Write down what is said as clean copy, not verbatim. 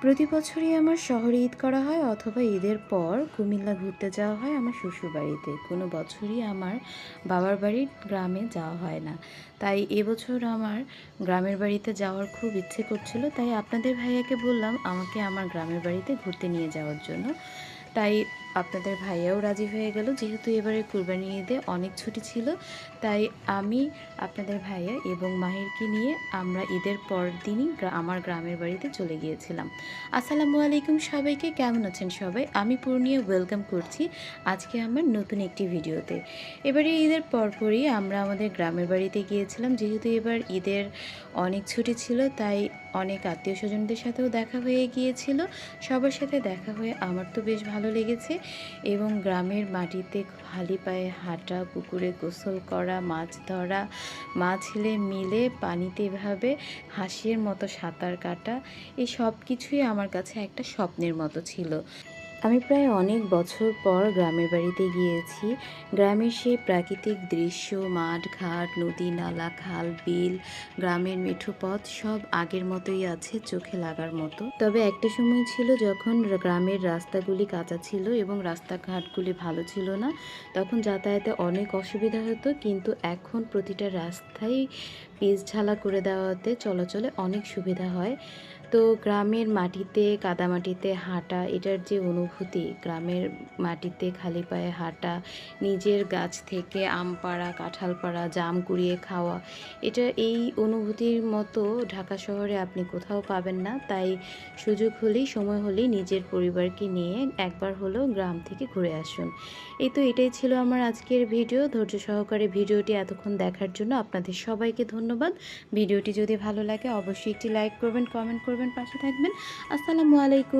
প্রতি বছরই আমার শহরে ঈদ করা হয় অথবা ঈদের পর কুমিল্লা ঘুরতে যাওয়া হয় আমার শ্বশুরবাড়িতে। কোনো বছরই আমার বাবার বাড়ির গ্রামে যাওয়া হয় না। তাই এবছর আমার গ্রামের বাড়িতে যাওয়ার খুব ইচ্ছে করছিল। তাই আপনাদের ভাইয়াকে বললাম আমাকে আমার গ্রামের বাড়িতে ঘুরতে নিয়ে যাওয়ার জন্য। তাই আপনাদের ভাইয়াও রাজি হয়ে গেল। যেহেতু এবারে কুরবানি ঈদে অনেক ছুটি ছিল, তাই আমি, আপনাদের ভাইয়া এবং মাহিরকে নিয়ে আমরা ঈদের পরের দিনই আমার গ্রামের বাড়িতে চলে গিয়েছিলাম। আসসালামু আলাইকুম সবাইকে, কেমন আছেন সবাই? আমি পূর্ণিয়া ওয়েলকাম করছি আজকে আমার নতুন একটি ভিডিওতে। এবারে ঈদের পরপরই আমরা আমাদের গ্রামের বাড়িতে গিয়েছিলাম। যেহেতু এবার ঈদের অনেক ছুটি ছিল, তাই অনেক আত্মীয় স্বজনদের সাথেও দেখা হয়ে গিয়েছিল। সবার সাথে দেখা হয়ে আমার তো বেশ ভালো লেগেছে। এবং গ্রামের মাটিতে খালি পায়ে হাঁটা, পুকুরে গোসল করা, মাছ ধরা, মা ছেলে মিলে পানিতে এভাবে হাসির মতো সাঁতার কাটা, এই সব কিছুই আমার কাছে একটা স্বপ্নের মতো ছিল। আমি প্রায় অনেক বছর পর গ্রামের বাড়িতে গিয়েছি। গ্রামের সেই প্রাকৃতিক দৃশ্য, মাঠ ঘাট, নদী নালা, খাল বিল, গ্রামের মেঠো পথ সব আগের মতোই আছে, চোখে লাগার মতো। তবে একটা সময় ছিল যখন গ্রামের রাস্তাগুলি কাঁচা ছিল এবং রাস্তাঘাটগুলি ভালো ছিল না, তখন যাতায়াতে অনেক অসুবিধা হতো। কিন্তু এখন প্রতিটা রাস্তাই পিচ ঢালা করে দেওয়াতে চলাচলে অনেক সুবিধা হয়। তো গ্রামের মাটিতে, কাদামাটিতে হাঁটা, এটার যে অনুভূতি, গ্রামের মাটিতে খালি পায়ে হাঁটা, নিজের গাছ থেকে আম পাড়া, কাঁঠাল পাড়া, জাম কুড়িয়ে খাওয়া, এই অনুভূতির মতো ঢাকা শহরে আপনি কোথাও পাবেন না। তাই সুযোগ হলেই, সময় হলেই নিজের পরিবারকে নিয়ে একবার হলেও গ্রাম থেকে ঘুরে আসুন। এটাই ছিল আমার আজকের ভিডিও। ধৈর্য সহকারে ভিডিওটি এতক্ষণ দেখার জন্য আপনাদের সবাইকে ধন্যবাদ। ভিডিওটি যদি ভালো লাগে অবশ্যই একটি লাইক করবেন, কমেন্ট করবেন, পাশে থাকবেন। আসসালামু আলাইকুম।